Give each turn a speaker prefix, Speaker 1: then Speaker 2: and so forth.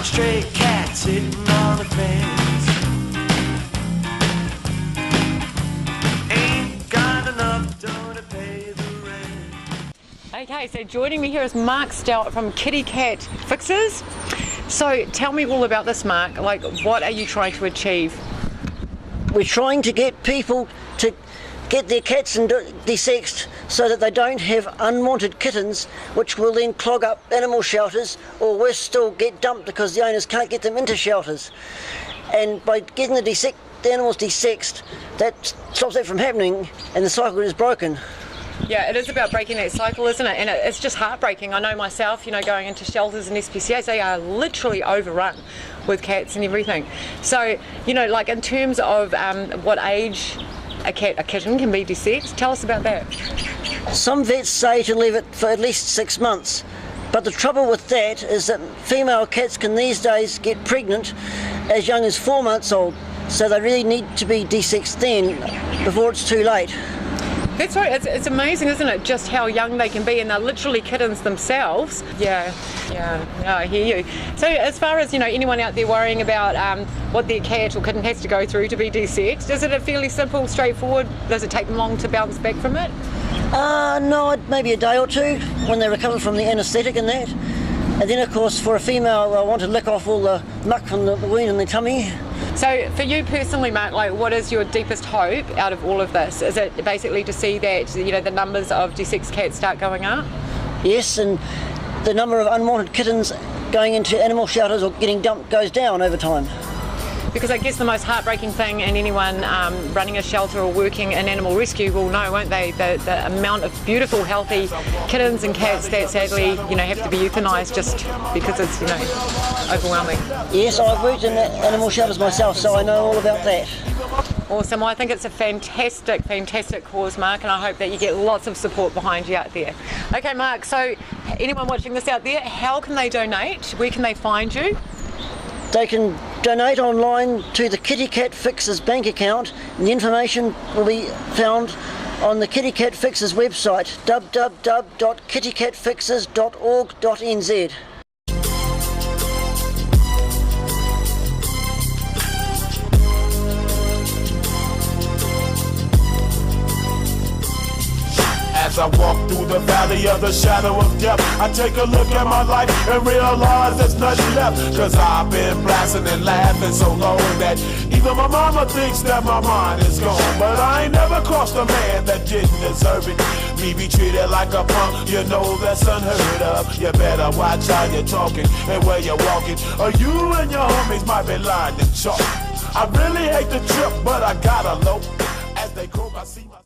Speaker 1: stray cat sitting on the fence. Ain't got enough dough to pay the rent.
Speaker 2: Okay, so joining me here is Mark Stout from Kitty Cat Fixes. So tell me all about this, Mark. Like, what are you trying to achieve?
Speaker 3: We're trying to get people to get their cats desexed so that they don't have unwanted kittens, which will then clog up animal shelters, or worse still, get dumped because the owners can't get them into shelters. And by getting the animals desexed, that stops that from happening, and the cycle is broken.
Speaker 2: Yeah, it is about breaking that cycle, isn't it? And it's just heartbreaking. I know myself, going into shelters and SPCAs, they are literally overrun with cats and everything. So, like in terms of what age a kitten can be desexed, tell us about that.
Speaker 3: Some vets say to leave it for at least 6 months, but the trouble with that is that female cats can these days get pregnant as young as 4 months old, so they really need to be desexed then, before it's too late.
Speaker 2: That's right, it's amazing, isn't it, just how young they can be, and they're literally kittens themselves. Yeah, I hear you. So as far as, anyone out there worrying about what their cat or kitten has to go through to be desexed, is it a fairly simple, straightforward, does it take them long to bounce back from it?
Speaker 3: No, maybe a day or two when they recover from the anaesthetic and that. And then of course for a female, I want to lick off all the muck from the wound in the tummy.
Speaker 2: So for you personally, Mark, what is your deepest hope out of all of this? Is it basically to see that the numbers of desexed cats start going up?
Speaker 3: Yes, and the number of unwanted kittens going into animal shelters or getting dumped goes down over time.
Speaker 2: Because I guess the most heartbreaking thing, and anyone running a shelter or working in animal rescue will know, won't they, the amount of beautiful, healthy kittens and cats that sadly, have to be euthanised just because it's, overwhelming.
Speaker 3: Yes, I've worked in animal shelters myself, so I know all about that.
Speaker 2: Awesome. Well, I think it's a fantastic, fantastic cause, Mark, and I hope that you get lots of support behind you out there. Okay, Mark, so anyone watching this out there, how can they donate? Where can they find you?
Speaker 3: They can donate online to the Kitty Cat Fixes bank account, and the information will be found on the Kitty Cat Fixes website, www.kittycatfixes.org.nz.
Speaker 4: As I walk through the valley of the shadow of death, I take a look at my life and realize there's nothing left. Cause I've been blasting and laughing so long that even my mama thinks that my mind is gone. But I ain't never crossed a man that didn't deserve it. Me be treated like a punk, that's unheard of. You better watch how you're talking and where you're walking, or you and your homies might be lying in chalk. I really hate the trip, but I gotta low. As they croak, I see my